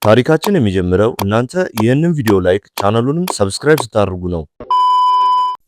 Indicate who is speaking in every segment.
Speaker 1: ታሪካችን የሚጀምረው እናንተ ይህንን ቪዲዮ ላይክ ቻናሉንም ሰብስክራይብ ስታደርጉ ነው።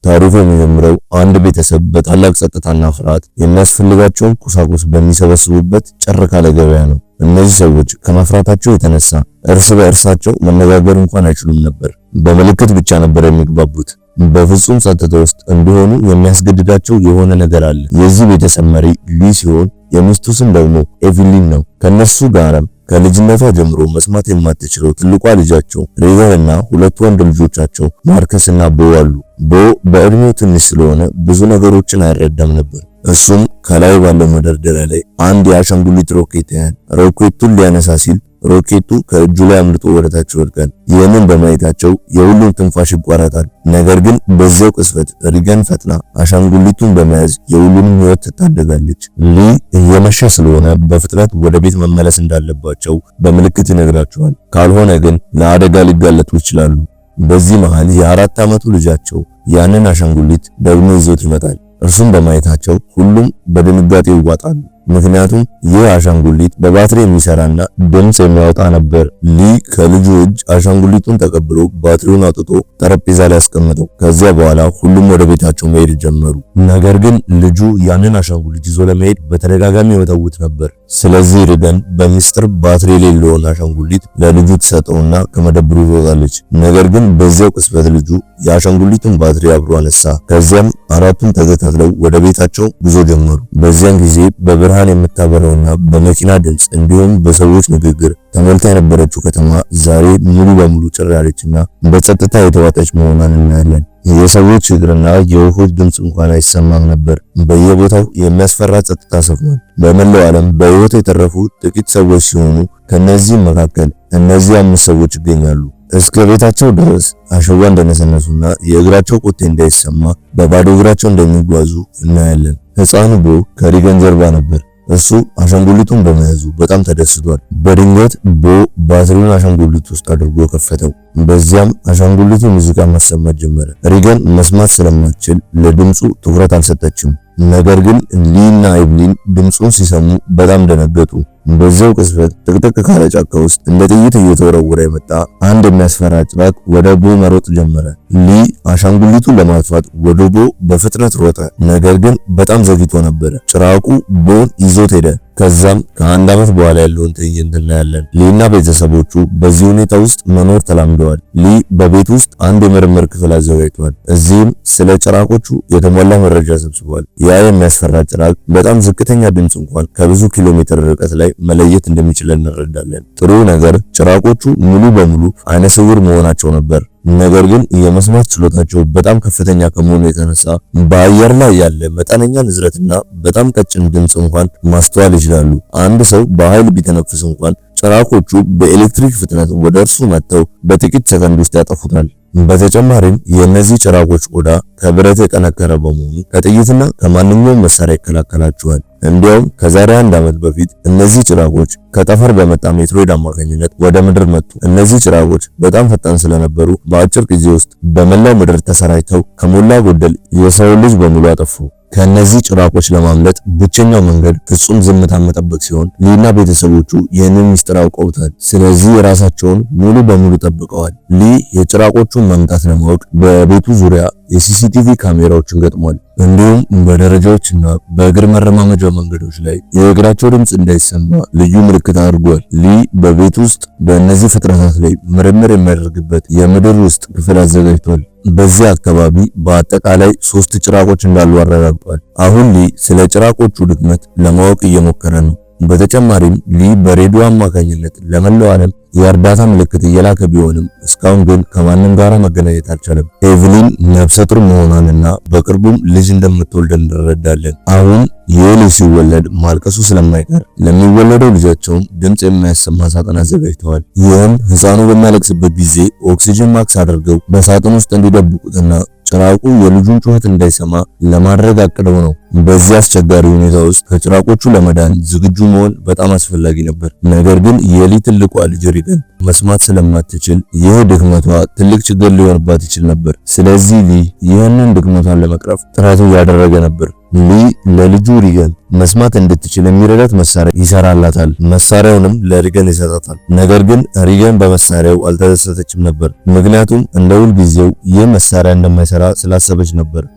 Speaker 1: ታሪኩ የሚጀምረው አንድ ቤተሰብ በታላቅ ጸጥታና ፍርሃት የሚያስፈልጋቸውን ቁሳቁስ በሚሰበስቡበት ጭር ካለ ገበያ ነው። እነዚህ ሰዎች ከመፍራታቸው የተነሳ እርስ በእርሳቸው መነጋገር እንኳን አይችሉም ነበር። በምልክት ብቻ ነበር የሚግባቡት። በፍጹም ጸጥታ ውስጥ እንዲሆኑ የሚያስገድዳቸው የሆነ ነገር አለ። የዚህ ቤተሰብ መሪ ሊ ሲሆን የሚስቱ ስም ደግሞ ኤቪሊን ነው። ከነሱ ጋርም ከልጅነቷ ጀምሮ መስማት የማትችለው ትልቋ ልጃቸው ሬዘር እና ሁለት ወንድ ልጆቻቸው ማርከስ እና ቦ አሉ። ቦ በእድሜው ትንሽ ስለሆነ ብዙ ነገሮችን አይረዳም ነበር። እሱም ከላይ ባለው መደርደሪያ ላይ አንድ የአሻንጉሊት ሮኬት ያያል። ሮኬቱን ሊያነሳ ሲል ሮኬቱ ከእጁ ላይ አምልጦ ወደታች ይወድቃል። ይህንን በማየታቸው የሁሉም ትንፋሽ ይቋረጣል። ነገር ግን በዚያው ቅጽበት ሪገን ፈጥና አሻንጉሊቱን በመያዝ የሁሉንም ሕይወት ትታደጋለች። ሊ እየመሸ ስለሆነ በፍጥነት ወደ ቤት መመለስ እንዳለባቸው በምልክት ይነግራቸዋል። ካልሆነ ግን ለአደጋ ሊጋለጡ ይችላሉ። በዚህ መሃል የ4 ዓመቱ ልጃቸው ያንን አሻንጉሊት ደግሞ ይዞት ይመጣል። እርሱም በማየታቸው ሁሉም በድንጋጤ ይዋጣሉ። ምክንያቱም ይህ አሻንጉሊት በባትሪ የሚሰራና ድምጽ የሚያወጣ ነበር። ሊ ከልጁ እጅ አሻንጉሊቱን ተቀብሎ ባትሪውን አውጥቶ ጠረጴዛ ላይ አስቀመጠው። ከዚያ በኋላ ሁሉም ወደ ቤታቸው መሄድ ጀመሩ። ነገር ግን ልጁ ያንን አሻንጉሊት ይዞ ለመሄድ በተደጋጋሚ ይወተውት ነበር። ስለዚህ ሪገን በሚስጥር ባትሪ የሌለውን አሻንጉሊት ለልጁ ትሰጠውና ከመደብሩ ትወጣለች። ነገር ግን በዚያው ቅጽበት ልጁ የአሻንጉሊቱን ባትሪ አብሮ አነሳ። ከዚያም አራቱም ተከታትለው ወደ ቤታቸው ጉዞ ጀመሩ። በዚያን ጊዜ በብርሃን የምታበራውና በመኪና ድምጽ እንዲሁም በሰዎች ንግግር ተሞልታ የነበረችው ከተማ ዛሬ ሙሉ በሙሉ ጭር ያለችና በጸጥታ የተዋጠች መሆኗን እናያለን። የሰዎች እግርና የወፎች ድምጽ እንኳን አይሰማም ነበር። በየቦታው የሚያስፈራ ጸጥታ ሰፍኗል። በመላው ዓለም በሕይወት የተረፉ ጥቂት ሰዎች ሲሆኑ ከነዚህም መካከል እነዚህ 5 ሰዎች ይገኛሉ። እስከ ቤታቸው ድረስ አሸዋ እንደነሰነሱና የእግራቸው ቆቴ እንዳይሰማ በባዶ እግራቸው እንደሚጓዙ እናያለን። ሕፃኑ ቦ ከሪገን ጀርባ ነበር። እሱ አሻንጉሊቱን በመያዙ በጣም ተደስቷል። በድንገት ቦ ባትሪውን አሻንጉሊት ውስጥ አድርጎ ከፈተው። በዚያም አሻንጉሊቱ ሙዚቃ ማሰማት ጀመረ። ሪገን መስማት ስለማትችል ለድምፁ ትኩረት አልሰጠችም። ነገር ግን ሊና ኤቭሊን ድምፁን ሲሰሙ በጣም ደነገጡ። በዚያው ቅጽበት ጥቅጥቅ ካለ ጫካ ውስጥ እንደ ጥይት እየተወረወረ የመጣ አንድ የሚያስፈራ ጭራቅ ወደ ቦ መሮጥ ጀመረ። ሊ አሻንጉሊቱን ለማጥፋት ወደ ቦ በፍጥነት ሮጠ። ነገር ግን በጣም ዘግይቶ ነበረ። ጭራቁ ቦን ይዞት ሄደ። ከዛም ከ1 ዓመት በኋላ ያለውን ትዕይንት እናያለን። ሊና ቤተሰቦቹ በዚህ ሁኔታ ውስጥ መኖር ተላምደዋል። ሊ በቤት ውስጥ አንድ የምርምር ክፍል አዘጋጅቷል። እዚህም ስለ ጭራቆቹ የተሟላ መረጃ ሰብስቧል። ያ የሚያስፈራ ጭራቅ በጣም ዝቅተኛ ድምጽ እንኳን ከብዙ ኪሎ ሜትር ርቀት ላይ መለየት እንደሚችል እንረዳለን። ጥሩ ነገር ጭራቆቹ ሙሉ በሙሉ አይነ ስውር መሆናቸው ነበር። ነገር ግን የመስማት ችሎታቸው በጣም ከፍተኛ ከመሆኑ የተነሳ በአየር ላይ ያለ መጠነኛ ንዝረትና በጣም ቀጭን ድምጽ እንኳን ማስተዋል ይችላሉ። አንድ ሰው በኃይል ቢተነፍስ እንኳን ጭራቆቹ በኤሌክትሪክ ፍጥነት ወደ እርሱ መጥተው በጥቂት ሰከንድ ውስጥ ያጠፉታል። በተጨማሪም የእነዚህ ጭራቆች ቆዳ ከብረት የጠነከረ በመሆኑ ከጥይትና ከማንኛውም መሳሪያ ይከላከላቸዋል። እንዲያውም ከዛሬ 1 ዓመት በፊት እነዚህ ጭራቆች ከጠፈር በመጣ ሜትሮይድ አማካኝነት ወደ ምድር መጡ። እነዚህ ጭራቆች በጣም ፈጣን ስለነበሩ በአጭር ጊዜ ውስጥ በመላው ምድር ተሰራጭተው ከሞላ ጎደል የሰው ልጅ በሙሉ አጠፉ። ከነዚህ ጭራቆች ለማምለጥ ብቸኛው መንገድ ፍጹም ዝምታ መጠበቅ ሲሆን ሊና ቤተሰቦቹ ይህንን ሚስጥር አውቀውታል። ስለዚህ ራሳቸውን ሙሉ በሙሉ ጠብቀዋል። ሊ የጭራቆቹን መምጣት ለማወቅ በቤቱ ዙሪያ የሲሲቲቪ ካሜራዎችን ገጥሟል። እንዲሁም በደረጃዎችና በእግር መረማመጃ መንገዶች ላይ የእግራቸው ድምጽ እንዳይሰማ ልዩ ምልክት አድርጓል። ሊ በቤት ውስጥ በእነዚህ ፍጥረታት ላይ ምርምር የሚያደርግበት የምድር ውስጥ ክፍል አዘጋጅቷል። በዚህ አካባቢ በአጠቃላይ 3 ጭራቆች እንዳሉ አረጋግጧል። አሁን ሊ ስለ ጭራቆቹ ድክመት ለማወቅ እየሞከረ ነው። በተጨማሪም ሊ በሬዲዮ አማካኝነት ለመላው ዓለም የእርዳታ ምልክት እየላከ ቢሆንም እስካሁን ግን ከማንም ጋር መገናኘት አልቻለም። ኤቭሊን ነፍሰ ጡር መሆኗንና በቅርቡም ልጅ እንደምትወልድ እንረዳለን። አሁን ይህ ልጅ ሲወለድ ማልቀሱ ስለማይቀር ለሚወለደው ልጃቸውም ድምጽ የሚያሰማ ሳጥን አዘጋጅተዋል። ይህም ሕፃኑ በሚያለቅስበት ጊዜ ኦክሲጅን ማክስ አድርገው በሳጥን ውስጥ እንዲደብቁትና ጭራቁ የልጁን ጩኸት እንዳይሰማ ለማድረግ አቅደው ነው። በዚህ አስቸጋሪ ሁኔታ ውስጥ ከጭራቆቹ ለመዳን ዝግጁ መሆን በጣም አስፈላጊ ነበር። ነገር ግን የሊ ትልቋ ልጅ ሪገን መስማት ስለማትችል ይህ ድክመቷ ትልቅ ችግር ሊሆንባት ይችል ነበር። ስለዚህ ሊ ይህንን ድክመቷን ለመቅረፍ ጥረት እያደረገ ነበር። ሊ ለልጁ ሪገን መስማት እንድትችል የሚረዳት መሳሪያ ይሰራላታል። መሳሪያውንም ለሪገን ይሰጣታል። ነገር ግን ሪገን በመሳሪያው አልተደሰተችም ነበር። ምክንያቱም እንደ ሁል ጊዜው ይህ መሳሪያ እንደማይሰራ ስላሰበች ነበር።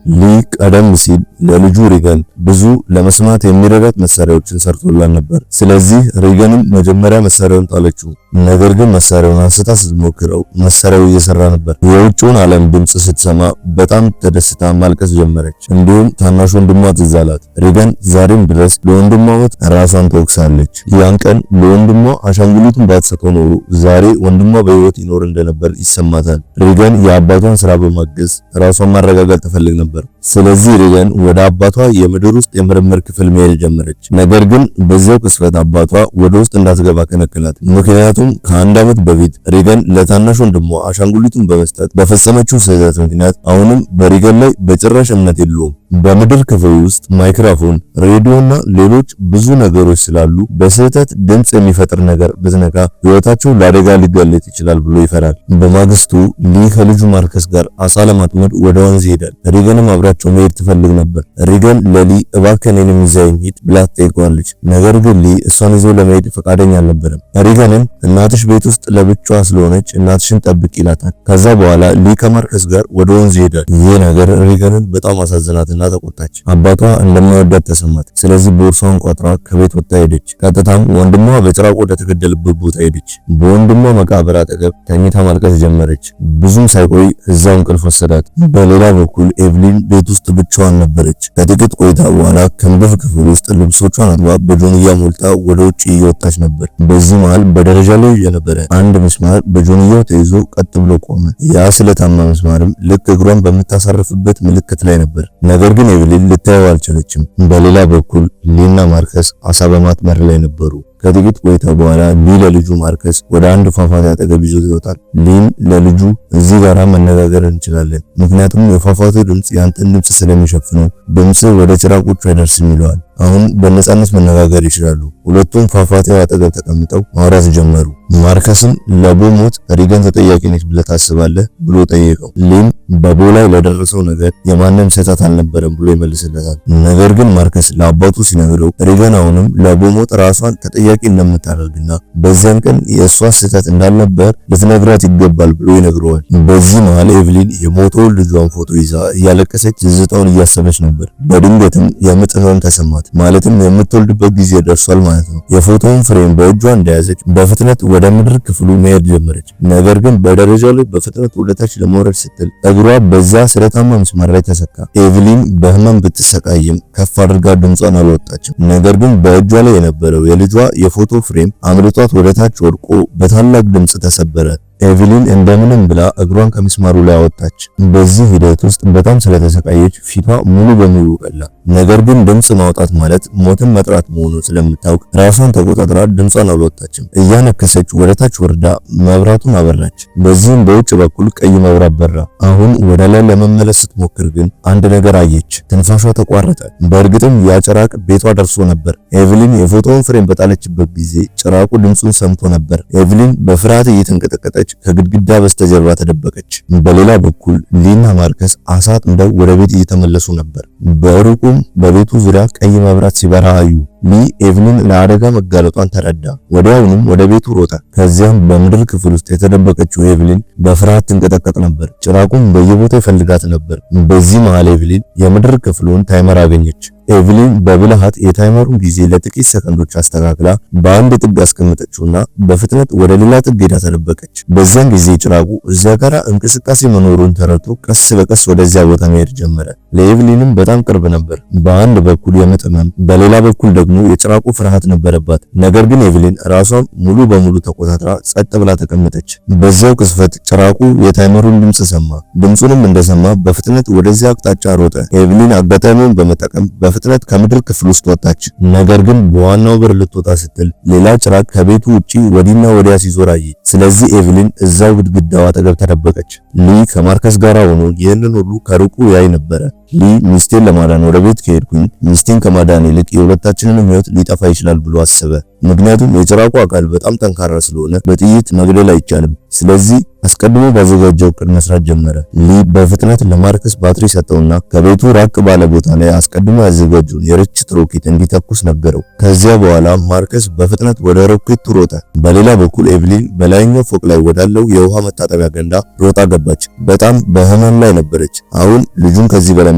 Speaker 1: ሊ ቀደም ሲል ለልጁ ሪገን ብዙ ለመስማት የሚረዳት መሳሪያዎችን ሰርቶላል ነበር። ስለዚህ ሪገንም መጀመሪያ መሳሪያውን ጣለችው። ነገር ግን መሳሪያውን አንስታ ስትሞክረው መሳሪያው እየሰራ ነበር። የውጭውን ዓለም ድምጽ ስትሰማ በጣም ተደስታ ማልቀስ ጀመረች። እንዲሁም ታናሽ ወንድሟ ትዝ አላት። ሪገን ዛሬም ድረስ ለወንድሟ ሞት ራሷን ትወቅሳለች። ያን ቀን ለወንድሟ አሻንጉሊቱን ባትሰጠው ኖሮ ዛሬ ወንድሟ በህይወት ይኖር እንደነበር ይሰማታል። ሪገን የአባቷን ስራ በማገዝ ራሷን ማረጋጋት ትፈልግ ነበር። ስለዚህ ሪገን ወደ አባቷ የምድር ውስጥ የምርምር ክፍል መሄድ ጀመረች። ነገር ግን በዚያው ቅስፈት አባቷ ወደ ውስጥ እንዳትገባ ከለከላት። ምክንያቱም ከአንድ ዓመት በፊት ሪገን ለታናሽ ወንድሟ አሻንጉሊቱን በመስጠት በፈጸመችው ስህተት ምክንያት አሁንም በሪገን ላይ በጭራሽ እምነት የለውም። በምድር ክፍል ውስጥ ማይክሮፎን፣ ሬዲዮና ሌሎች ብዙ ነገሮች ስላሉ በስህተት ድምጽ የሚፈጥር ነገር ብትነካ ህይወታቸው ለአደጋ ሊጋለጥ ይችላል ብሎ ይፈራል። በማግስቱ ሊ ከልጁ ማርከስ ጋር አሳ ለማጥመድ ወደ ወንዝ ይሄዳል። ሪገንም አብራቸው መሄድ ትፈልግ ነበር። ሪገን ለሊ እባክህ እኔንም ይዘኸኝ ሂድ ብላ ትጠይቀዋለች። ነገር ግን ሊ እሷን ይዞ ለመሄድ ፈቃደኛ አልነበረም። ሪገንን እናትሽ ቤት ውስጥ ለብቻዋ ስለሆነች እናትሽን ጠብቅ ይላታል። ከዛ በኋላ ሊ ከማርከስ ጋር ወደ ወንዝ ይሄዳል። ይህ ነገር ሪገንን በጣም አሳዘናትና ተቆጣች። አባቷ እንደማይወዳት ተሰማት። ስለዚህ ቦርሳውን ቋጥራ ከቤት ወጣ ሄደች። ቀጥታም ወንድሟ በጭራቆ ወደ ተገደለበት ቦታ ሄደች። በወንድሟ መቃብር አጠገብ ተኝታ ማልቀስ ጀመረች። ብዙም ሳይቆይ እዛው እንቅልፍ ወሰዳት። በሌላ በኩል ኤቭሊን ቤት ውስጥ ብቻዋን ነበረች። ከጥቂት ቆይታ በኋላ ከምድር ክፍል ውስጥ ልብሶቿን አጥባ በጆንያ ሞልታ ወደ ውጭ እየወጣች ነበር። በዚህ መሃል በደረጃ ላይ የነበረ አንድ ምስማር በጆንያው ተይዞ ቀጥ ብሎ ቆመ። ያ ስለታማ ምስማርም ልክ እግሯን በምታሳርፍበት ምልክት ላይ ነበር። ነገር ግን ኤቭሊን ልታየው አልቻለችም። በሌላ በኩል ሊና ማርከስ አሳ በማጥመር ላይ ነበሩ። ከጥቂት ቆይታ በኋላ ሊ ለልጁ ማርከስ ወደ አንድ ፏፏቴ አጠገብ ይዞት ይወጣል። ሊም ለልጁ እዚህ ጋር መነጋገር እንችላለን፣ ምክንያቱም የፏፏቴው ድምጽ ያንተን ድምጽ ስለሚሸፍነው ድምጽ ወደ ጭራቆቹ አይደርስም ይለዋል። አሁን በነጻነት መነጋገር ይችላሉ። ሁለቱም ፏፏቴው አጠገብ ተቀምጠው ማውራት ጀመሩ። ማርከስም ለቦ ሞት ሪገን ተጠያቂ ነች ብለህ ታስባለህ ብሎ ጠየቀው። ሊም በቦ ላይ ለደረሰው ነገር የማንም ስህተት አልነበረም ብሎ ይመልስለታል። ነገር ግን ማርከስ ለአባቱ ሲነግረው ሪገን አሁንም ለቦ ሞት ራሷን ተጠያቂ እንደምታደርግና በዚያን ቀን የእሷ ስህተት እንዳልነበር ልትነግራት ይገባል ብሎ ይነግረዋል። በዚህ መሃል ኤቭሊን የሞተውን ልጇን ፎቶ ይዛ እያለቀሰች ትዝታውን እያሰበች ነበር። በድንገትም የምጥ ህመም ተሰማት። ማለትም የምትወልድበት ጊዜ ደርሷል ማለት ነው። የፎቶውን ፍሬም በእጇ እንደያዘች በፍጥነት ወደ ምድር ክፍሉ መሄድ ጀመረች። ነገር ግን በደረጃው ላይ በፍጥነት ወደታች ለመውረድ ስትል እግሯ በዛ ስለታማ ምስማር ላይ ተሰካ። ኤቭሊን በህመም ብትሰቃይም ከፍ አድርጋ ድምጿን አልወጣችም። ነገር ግን በእጇ ላይ የነበረው የልጇ የፎቶ ፍሬም አምልጧት ወደታች ወድቆ በታላቅ ድምጽ ተሰበረ። ኤቭሊን እንደምንም ብላ እግሯን ከሚስማሩ ላይ አወጣች። በዚህ ሂደት ውስጥ በጣም ስለተሰቃየች ፊቷ ሙሉ በሙሉ ቀላ። ነገር ግን ድምጽ ማውጣት ማለት ሞትን መጥራት መሆኑን ስለምታውቅ ራሷን ተቆጣጥራ ድምጿን አልወጣችም። እያነከሰች ወደታች ወርዳ መብራቱን አበራች። በዚህም በውጭ በኩል ቀይ መብራት በራ። አሁን ወደ ላይ ለመመለስ ስትሞክር ግን አንድ ነገር አየች። ትንፋሿ ተቋረጠ። በእርግጥም ያ ጭራቅ ቤቷ ደርሶ ነበር። ኤቭሊን የፎቶውን ፍሬም በጣለችበት ጊዜ ጭራቁ ድምጹን ሰምቶ ነበር። ኤቭሊን በፍርሃት እየተንቀጠቀጠች ከግድግዳ በስተጀርባ ተደበቀች። በሌላ በኩል ሊና ማርከስ አሳ አጥምደው ወደ ቤት እየተመለሱ ነበር። በሩቁም በቤቱ ዙሪያ ቀይ መብራት ሲበራ አዩ። ሊ ኤቭሊን ለአደጋ መጋለጧን ተረዳ። ወዲያውኑም ወደ ቤቱ ሮጠ። ከዚያም በምድር ክፍል ውስጥ የተደበቀችው ኤቭሊን በፍርሃት ትንቀጠቀጥ ነበር። ጭራቁም በየቦታው ይፈልጋት ነበር። በዚህ መሃል ኤቭሊን የምድር ክፍሉን ታይመር አገኘች። ኤቭሊን በብልሃት የታይመሩን ጊዜ ለጥቂት ሰከንዶች አስተካክላ በአንድ ጥግ አስቀመጠችውና በፍጥነት ወደ ሌላ ጥግ ሄዳ ተደበቀች። በዚያን ጊዜ ጭራቁ እዚያ ጋር እንቅስቃሴ መኖሩን ተረድቶ ቀስ በቀስ ወደዚያ ቦታ መሄድ ጀመረ። ለኤቭሊንም በጣም ቅርብ ነበር። በአንድ በኩል የምጥ ህመም፣ በሌላ በኩል ደግሞ የጭራቁ ፍርሃት ነበረባት። ነገር ግን ኤቭሊን ራሷን ሙሉ በሙሉ ተቆጣጥራ ጸጥ ብላ ተቀመጠች። በዚያው ቅስፈት ጭራቁ የታይመሩን ድምጽ ሰማ። ድምጹንም እንደሰማ በፍጥነት ወደዚያ አቅጣጫ ሮጠ። ኤቭሊን አጋጣሚውን በመጠቀም በፍጥነት ከምድር ክፍል ውስጥ ወጣች። ነገር ግን በዋናው በር ልትወጣ ስትል ሌላ ጭራቅ ከቤቱ ውጪ ወዲና ወዲያ ሲዞር አየች። ስለዚህ ኤቭሊን እዛው ግድግዳው አጠገብ ተደበቀች። ሊ ከማርከስ ጋር ሆኖ ይህንን ሁሉ ከሩቁ ያይ ነበረ። ሊ ሚስቴን ለማዳን ወደ ቤት ከሄድኩኝ ሚስቴን ከማዳን ይልቅ የሁለታችንን ሕይወት ሊጠፋ ይችላል ብሎ አሰበ። ምክንያቱም የጭራቁ አካል በጣም ጠንካራ ስለሆነ በጥይት መግደል አይቻልም። ስለዚህ አስቀድሞ ባዘጋጀው እቅድ መስራት ጀመረ። ሊ በፍጥነት ለማርከስ ባትሪ ሰጠውና ከቤቱ ራቅ ባለ ቦታ ላይ አስቀድሞ ያዘጋጀውን የርችት ሮኬት እንዲተኩስ ነገረው። ከዚያ በኋላ ማርከስ በፍጥነት ወደ ሮኬቱ ሮጠ። በሌላ በኩል ኤቭሊን በላይኛው ፎቅ ላይ ወዳለው የውሃ መታጠቢያ ገንዳ ሮጣ ገባች። በጣም በህመም ላይ ነበረች። አሁን ልጁን ከዚህ በላይ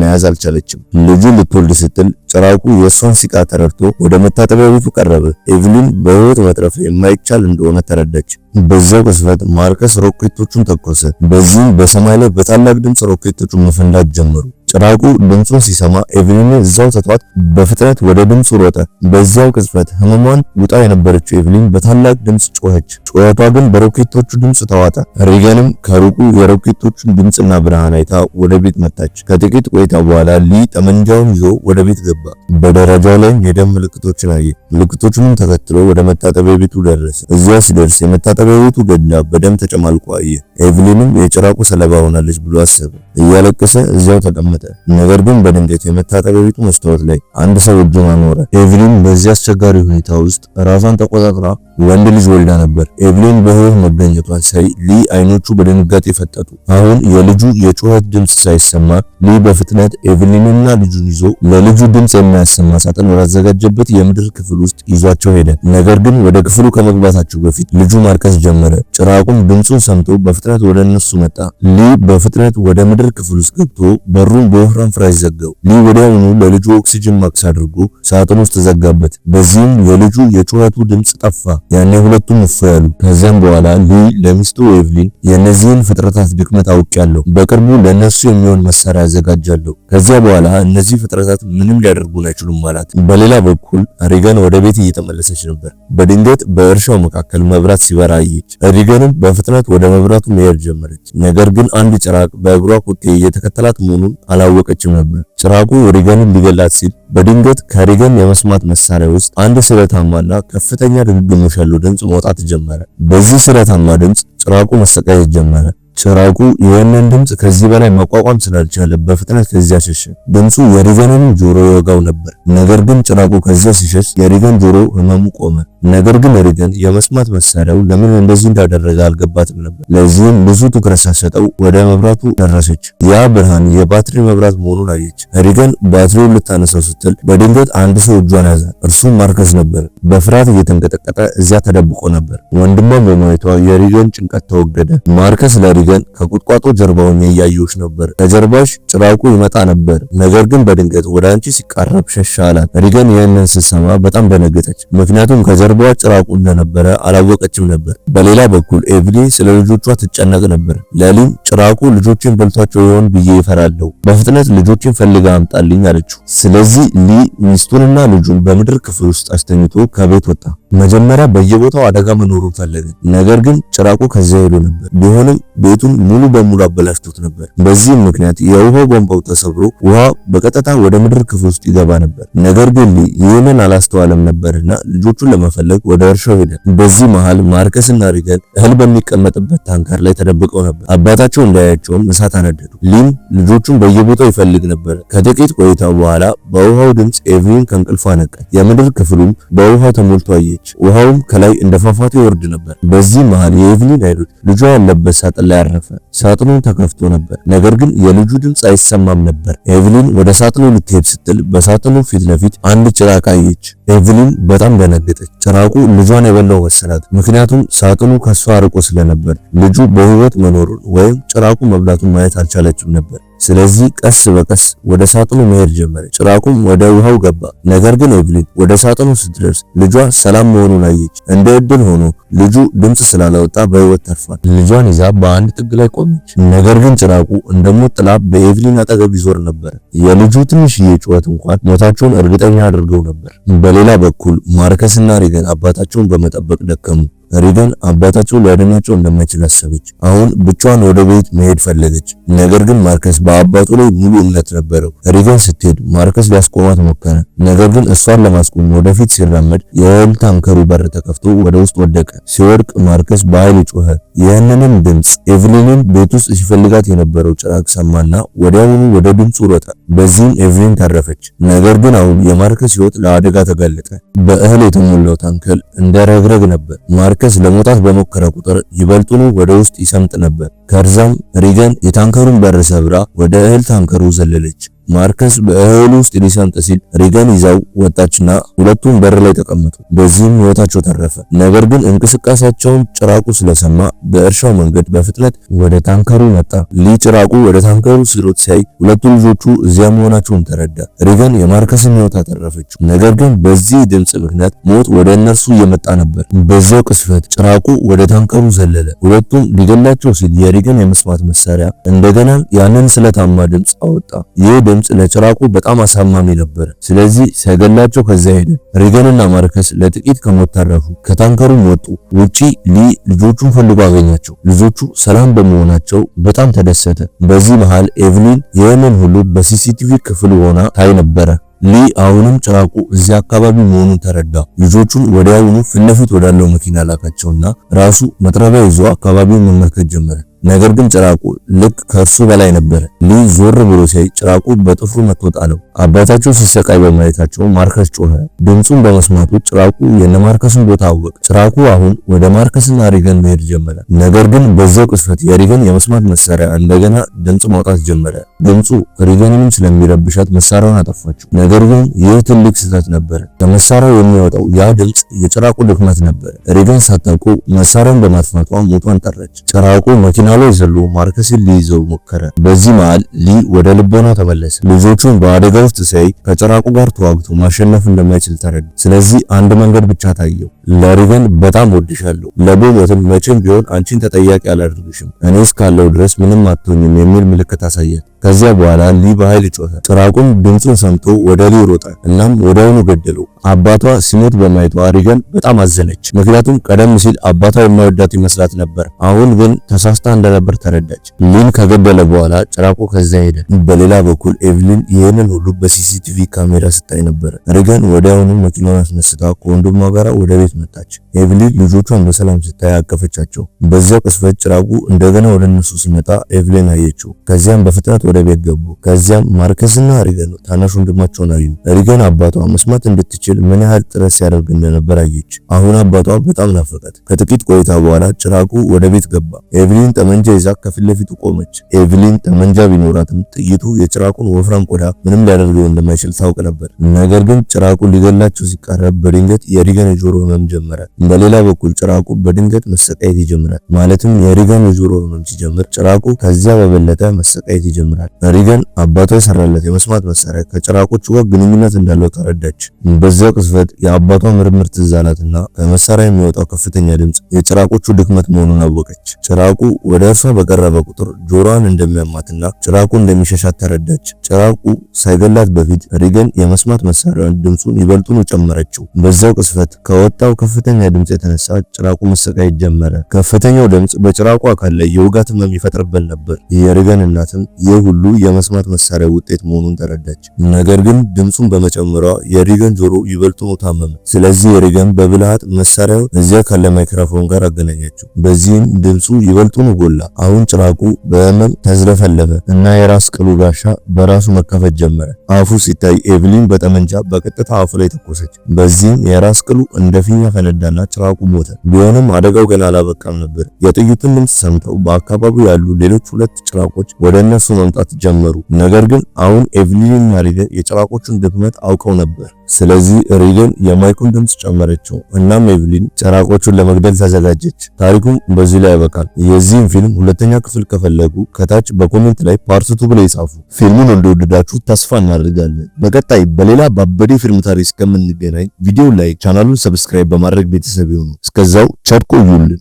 Speaker 1: መያዝ አልቻለችም። ልጁን ልትወልድ ስትል ጭራቁ የእሷን ሲቃ ተረድቶ ወደ መታጠቢያ ቤቱ ቀረበ። ኤቭሊን በህይወት መትረፍ የማይቻል እንደሆነ ተረዳች። በዛው ቅጽበት ማርከስ ሮኬቶቹን ተኮሰ። በዚህም በሰማይ ላይ በታላቅ ድምፅ ሮኬቶቹ መፈንዳት ጀመሩ። ጭራቁ ድምፁን ሲሰማ ኤቭሊን እዛው ተቷት በፍጥነት ወደ ድምፁ ሮጠ። በዛው ቅጽበት ህመሟን ውጣ የነበረችው ኤቭሊን በታላቅ ድምፅ ጮኸች። ጩኸቷ ግን በሮኬቶቹ ድምፅ ተዋጠ። ሪገንም ከሩቁ የሮኬቶቹን ድምፅና ብርሃን አይታ ወደ ቤት መጣች። ከጥቂት ቆይታ በኋላ ሊ ጠመንጃውን ይዞ ወደ ቤት ገባ። በደረጃው ላይ የደም ምልክቶችን አየ። ምልክቶቹንም ተከትሎ ወደ መታጠቢያ ቤቱ ደረሰ። እዚያ ሲደርስ የመታጠቢያ ቤቱ ገንዳ በደም ተጨማልቆ አየ። ኤቭሊንም የጭራቁ ሰለባ ሆናለች ብሎ አሰበ። እያለቀሰ እዚያው ተቀመጠ። ነገር ግን በድንገት የመታጠቢያ ቤቱ መስታወት ላይ አንድ ሰው እጁን አኖረ። ኤቭሊን በዚህ አስቸጋሪ ሁኔታ ውስጥ ራሷን ተቆጣጥራ ወንድ ልጅ ወልዳ ነበር። ኤቭሊን በህይወት መገኘቷን ሳይ ሊ አይኖቹ በድንጋጤ ፈጠጡ። አሁን የልጁ የጩኸት ድምፅ ሳይሰማ ሊ በፍጥነት ኤቭሊንና ልጁን ይዞ ለልጁ ድምፅ የሚያሰማ ሳጥን ወዳዘጋጀበት የምድር ክፍል ውስጥ ይዟቸው ሄደ። ነገር ግን ወደ ክፍሉ ከመግባታቸው በፊት ልጁ ማልቀስ ጀመረ። ጭራቁም ድምፁን ሰምቶ በፍጥነት ወደ እነሱ መጣ። ሊ በፍጥነት ወደ ምድር ክፍል ውስጥ ገብቶ በሩን በወፍራም ፍራሽ ዘጋው። ሊ ወዲያውኑ ለልጁ ኦክሲጅን ማክስ አድርጎ ሳጥን ውስጥ ዘጋበት። በዚህም የልጁ የጩኸቱ ድምፅ ጠፋ። ያኔ ሁለቱም እፎያሉ። ከዚያም በኋላ ሊ ለሚስቱ ኤቭሊን የእነዚህን ፍጥረታት ድክመት አውቄያለሁ፣ በቅርቡ ለነሱ የሚሆን መሳሪያ አዘጋጃለሁ። ከዚያ በኋላ እነዚህ ፍጥረታት ምንም ሊያደርጉን አይችሉም ማለት። በሌላ በኩል ሪገን ወደ ቤት እየተመለሰች ነበር። በድንገት በእርሻው መካከል መብራት ሲበራ አየች። ሪገንም በፍጥነት ወደ መብራቱ መሄድ ጀመረች። ነገር ግን አንድ ጭራቅ በእግሯ ኮቴ እየተከተላት መሆኑን አላወቀችም ነበር። ጭራቁ ሪገንን ሊገላት ሲል በድንገት ከሪገን የመስማት መሳሪያ ውስጥ አንድ ስለታማና ከፍተኛ ድግግሞሽ ያለው ድምፅ መውጣት ጀመረ። በዚህ ስለታማ ድምፅ ጭራቁ መሰቃየት ጀመረ። ጭራቁ ይህንን ድምፅ ከዚህ በላይ መቋቋም ስላልቻለ በፍጥነት ከዚያ ሸሸ። ድምፁ የሪገንን ጆሮ ይወጋው ነበር። ነገር ግን ጭራቁ ከዚያ ሲሸሽ የሪገን ጆሮ ህመሙ ቆመ። ነገር ግን ሪገን የመስማት መሳሪያው ለምን እንደዚህ እንዳደረገ አልገባትም ነበር። ለዚህም ብዙ ትኩረት ሳትሰጠው ወደ መብራቱ ደረሰች። ያ ብርሃን የባትሪ መብራት መሆኑን አየች። ሪገን ባትሪውን ልታነሳው ስትል በድንገት አንድ ሰው እጇን ያዛት። እርሱም ማርከስ ነበር። በፍርሃት እየተንቀጠቀጠ እዚያ ተደብቆ ነበር። ወንድሟን በማየቷ የሪገን ጭንቀት ተወገደ። ማርከስ ለሪገን ከቁጥቋጦ ጀርባውን እያየሁሽ ነበር፣ ከጀርባሽ ጭራቁ ይመጣ ነበር፣ ነገር ግን በድንገት ወደ አንቺ ሲቃረብ ሸሻ አላት። ሪገን ይህንን ስትሰማ በጣም ደነገጠች። ምክንያቱም ከጀርባዋ ጭራቁ እንደነበረ አላወቀችም ነበር። በሌላ በኩል ኤቭሊን ስለ ልጆቿ ትጨነቅ ነበር። ለሊም ጭራቁ ልጆችን በልቷቸው ይሆን ብዬ ይፈራለሁ፣ በፍጥነት ልጆችን ፈልጋ አምጣልኝ አለችው። ስለዚህ ሊ ሚስቱንና ልጁን በምድር ክፍል ውስጥ አስተኝቶ ከቤት ወጣ። መጀመሪያ በየቦታው አደጋ መኖሩን ፈለገ። ነገር ግን ጭራቁ ከዚያ ሄዶ ነበር። ቢሆንም ቤቱን ሙሉ በሙሉ አበላሽቶት ነበር። በዚህም ምክንያት የውሃው ቧንቧው ተሰብሮ ውሃ በቀጥታ ወደ ምድር ክፍል ውስጥ ይገባ ነበር። ነገር ግን ሊ ይህንን አላስተዋለም ነበርና ልጆቹን ለመፈለግ ወደ እርሻው ሄደ። በዚህ መሃል ማርከስና ሪገን እህል በሚቀመጥበት ታንከር ላይ ተደብቀው ነበር። አባታቸው እንዳያቸውም እሳት አነደዱ። ሊም ልጆቹን በየቦታው ይፈልግ ነበር። ከጥቂት ቆይታ በኋላ በውሃው ድምፅ ኤቭሊን ከእንቅልፏ ነቃች። የምድር ክፍሉም በውሃ ተሞልቶ አየች። ውሃውም ከላይ እንደ ፏፏቴ ይወርድ ነበር። በዚህ መሃል የኤቭሊን አይኖች ልጇ ያለበት ሳጥን ላይ አረፈ። ሳጥኑ ተከፍቶ ነበር፣ ነገር ግን የልጁ ድምፅ አይሰማም ነበር። ኤቭሊን ወደ ሳጥኑ ልትሄድ ስትል በሳጥኑ ፊት ለፊት አንድ ጭራቅ አየች። ኤቭሊን በጣም ደነገጠች። ጭራቁ ልጇን የበላው መሰላት። ምክንያቱም ሳጥኑ ከሷ ርቆ ስለነበር ልጁ በህይወት መኖሩን ወይም ጭራቁ መብላቱን ማየት አልቻለችም ነበር። ስለዚህ ቀስ በቀስ ወደ ሳጥኑ መሄድ ጀመረች። ጭራቁም ወደ ውሃው ገባ። ነገር ግን ኤቭሊን ወደ ሳጥኑ ስትደርስ ልጇ ሰላም መሆኑን አየች። እንደ እድል ሆኖ ልጁ ድምፅ ስላላወጣ በህይወት ተርፏል። ልጇን ይዛ በአንድ ጥግ ላይ ቆመች። ነገር ግን ጭራቁ እንደሞት ጥላ በኤቭሊን አጠገብ ይዞር ነበር። የልጁ ትንሽዬ ጩኸት እንኳን ሞታቸውን እርግጠኛ አድርገው ነበር። በሌላ በኩል ማርከስና ሪገን አባታቸውን በመጠበቅ ደከሙ። ሪገን አባታቸው ሊያድናቸው እንደማይችል አሰበች። አሁን ብቻዋን ወደ ቤት መሄድ ፈለገች። ነገር ግን ማርከስ በአባቱ ላይ ሙሉ እምነት ነበረው። ሪገን ስትሄድ ማርከስ ሊያስቆማት ሞከረ። ነገር ግን እሷን ለማስቆም ወደፊት ሲራመድ የእህል ታንከሩ በር ተከፍቶ ወደ ውስጥ ወደቀ። ሲወድቅ ማርከስ በኃይል ጮኸ። ይህንንም ድምጽ ኤቭሊንን ቤት ውስጥ ሲፈልጋት የነበረው ጭራቅ ሰማና ወዲያውኑ ወደ ድምጹ ሮጠ። በዚህም ኤቭሊን ተረፈች። ነገር ግን አሁን የማርከስ ሕይወት ለአደጋ ተጋለጠ። በእህል የተሞላው ታንከር እንደ ረግረግ ነበር። ማርከስ ለመውጣት በሞከረ ቁጥር ይበልጡኑ ወደ ውስጥ ይሰምጥ ነበር። ከዛም ሪገን የታንከሩን በር ሰብራ ወደ እህል ታንከሩ ዘለለች። ማርከስ በእህሉ ውስጥ ሊሰምጥ ሲል ሪገን ይዛው ወጣችና ሁለቱም በር ላይ ተቀመጡ። በዚህም ሕይወታቸው ተረፈ። ነገር ግን እንቅስቃሴያቸውን ጭራቁ ስለሰማ በእርሻው መንገድ በፍጥነት ወደ ታንከሩ መጣ። ሊ ጭራቁ ወደ ታንከሩ ሲሮጥ ሲያይ ሁለቱ ልጆቹ እዚያ መሆናቸውን ተረዳ። ሪገን የማርከስን ሕይወት አተረፈችው። ነገር ግን በዚህ ድምጽ ምክንያት ሞት ወደ እነርሱ እየመጣ ነበር። በዚያው ቅስፈት ጭራቁ ወደ ታንከሩ ዘለለ። ሁለቱም ሊገላቸው ሲል የሪገን የመስማት መሳሪያ እንደገና ያንን ስለታማ ድምጽ አወጣ። ይህ ድምጽ ለጭራቁ በጣም አሳማሚ ነበር። ስለዚህ ሳይገላቸው ከዚያ ሄደ። ሪገንና ማርከስ ለጥቂት ከሞት ተረፉ። ከታንከሩም ወጡ። ውጪ ሊ ልጆቹን ፈልጎ አገኛቸው። ልጆቹ ሰላም በመሆናቸው በጣም ተደሰተ። በዚህ መሃል ኤቭሊን ይህንን ሁሉ በሲሲቲቪ ክፍል ሆና ታይ ነበረ። ሊ አሁንም ጭራቁ እዚያ አካባቢ መሆኑን ተረዳ። ልጆቹን ወዲያውኑ ፊት ለፊት ወዳለው መኪና ላካቸውና ራሱ መጥረቢያ ይዞ አካባቢውን መመልከት ጀመረ። ነገር ግን ጭራቁ ልክ ከእርሱ በላይ ነበር። ሊ ዞር ብሎ ሲያይ ጭራቁ በጥፍሩ መቶ ጣለው። አባታቸው ሲሰቃይ በማየታቸው ማርከስ ጮኸ። ድምጹን በመስማቱ ጭራቁ የነማርከስን ቦታ አወቀ። ጭራቁ አሁን ወደ ማርከስና ሪገን መሄድ ጀመረ። ነገር ግን በዛው ቅስፈት የሪገን የመስማት መሳሪያ እንደገና ድምጽ ማውጣት ጀመረ። ድምጹ ሪገንንም ስለሚረብሻት መሳሪያውን አጠፋችው። ነገር ግን ይህ ትልቅ ስህተት ነበር። ከመሳሪያው የሚወጣው ያ ድምጽ የጭራቁ ድክመት ነበር። ሪገን ሳታውቀው መሳሪያውን በማጥፋቷ ሞቷን ጠራች። ጭራቁ መኪና ላይ ዘሎ ማርከስን ሊይዘው ሞከረ። በዚህ መሃል ሊ ወደ ልቦና ተመለሰ። ልጆቹን በአደጋ ውስጥ ሲያይ ከጭራቁ ጋር ተዋግቶ ማሸነፍ እንደማይችል ተረዳ። ስለዚህ አንድ መንገድ ብቻ ታየው። ለሪገን በጣም ወድሻለሁ፣ ለቦሞትም መቼም ቢሆን አንቺን ተጠያቂ አላደርግሽም፣ እኔ እስካለው ድረስ ምንም አትሆኝም የሚል ምልክት አሳያት። ከዚያ በኋላ ሊ በኃይል ጮኸ። ጭራቁም ድምፁን ሰምቶ ወደ ሊ ሮጠ። እናም ወዲያውኑ ገደለው። አባቷ ሲሞት በማየቷ ሪገን በጣም አዘነች። ምክንያቱም ቀደም ሲል አባቷ የማይወዳት ይመስላት ነበር። አሁን ግን ተሳስታ እንደነበር ተረዳች። ሊን ከገደለ በኋላ ጭራቁ ከዚያ ሄደ። በሌላ በኩል ኤቭሊን ይህንን ሁሉ በሲሲቲቪ ካሜራ ስታይ ነበር። ሪገን ወዲያውኑ መኪናውን አስነስታ ከወንድሟ ጋር ወደ ቤት መጣች። ኤቭሊን ልጆቿን በሰላም ስታይ አቀፈቻቸው። በዚያው ቅስፈት ጭራቁ እንደገና ወደ እነሱ ሲመጣ ኤቭሊን አየችው። ከዚያም በፍጥነት ወደ ቤት ገቡ። ከዚያም ማርከስና ሪገን ታናሽ ወንድማቸውን አዩ። ሪገን አባቷ መስማት እንድትችል ምን ያህል ጥረት ሲያደርግ እንደነበር አየች። አሁን አባቷ በጣም ናፈቃት። ከጥቂት ቆይታ በኋላ ጭራቁ ወደ ቤት ገባ። ኤቭሊን ጠመንጃ ይዛ ከፊት ለፊቱ ቆመች። ኤቭሊን ጠመንጃ ቢኖራትም ጥይቱ የጭራቁን ወፍራም ቆዳ ምንም ሊያደርገው እንደማይችል ታውቅ ነበር። ነገር ግን ጭራቁ ሊገላቸው ሲቃረብ በድንገት የሪገን የጆሮ ህመም ጀመረ። በሌላ በኩል ጭራቁ በድንገት መሰቃየት ይጀምራል። ማለትም የሪገን የጆሮ ህመም ሲጀምር ጭራቁ ከዚያ በበለጠ መሰቃየት ይጀምራል። ሪገን አባቷ የሰራለት የመስማት መሳሪያ ከጭራቆቹ ጋር ግንኙነት እንዳለው ተረዳች። በዚያው ቅስፈት የአባቷ ምርምር ትዝ አላትና ከመሳሪያ የሚወጣው ከፍተኛ ድምጽ የጭራቆቹ ድክመት መሆኑን አወቀች። ጭራቁ ወደ እርሷ በቀረበ ቁጥር ጆሮዋን እንደሚያማትና ጭራቁ እንደሚሸሻት ተረዳች። ጭራቁ ሳይገላት በፊት ሪገን የመስማት መሳሪያውን ድምጹን ይበልጡኑ ጨመረችው። በዚያው ቅስፈት ከወጣው ከፍተኛ ድምጽ የተነሳ ጭራቁ መሰቃየት ጀመረ። ከፍተኛው ድምጽ በጭራቁ አካል ላይ የውጋት ህመም ይፈጥርበት ነበር። የሪገን እናትም ይህ ሁሉ የመስማት መሳሪያ ውጤት መሆኑን ተረዳች። ነገር ግን ድምጹን በመጨመሯ የሪገን ጆሮ ይበልጡኑ ታመመ። ስለዚህ ሪገን በብልሃት መሳሪያውን እዚያ ካለ ማይክሮፎን ጋር አገናኘችው። በዚህም ድምጹ ይበልጡኑ ጎላ። አሁን ጭራቁ በህመም ተዝለፈለፈ እና የራስ ቅሉ ጋሻ በራሱ መከፈት ጀመረ። አፉ ሲታይ ኤቭሊን በጠመንጃ በቀጥታ አፉ ላይ ተኮሰች። በዚህም የራስ ቅሉ እንደ ፊኛ ፈነዳና ጭራቁ ሞተ። ቢሆንም አደጋው ገና አላበቃም ነበር። የጥይቱን ድምጽ ሰምተው በአካባቢው ያሉ ሌሎች ሁለት ጭራቆች ወደ እነሱ መምጣት ጀመሩ። ነገር ግን አሁን ኤቭሊንና ሪገን የጭራቆቹን ድክመት አውቀው ነበር። ስለዚህ ሪገን የማይኩን ድምጽ ጨመረችው። እናም ኤቭሊን ጭራቆቹን ለመግደል ተዘጋጀች። ታሪኩም በዚህ ላይ ያበቃል። የዚህን ፊልም ሁለተኛ ክፍል ከፈለጉ ከታች በኮሜንት ላይ ፓርት 2 ብለው ይጻፉ። ፊልሙን እንደወደዳችሁ ተስፋ እናደርጋለን። በቀጣይ በሌላ ባበደ ፊልም ታሪክ እስከምንገናኝ ቪዲዮ ላይክ፣ ቻናሉን ሰብስክራይብ በማድረግ ቤተሰብ ይሁኑ። እስከዛው ቸር ቆዩልን።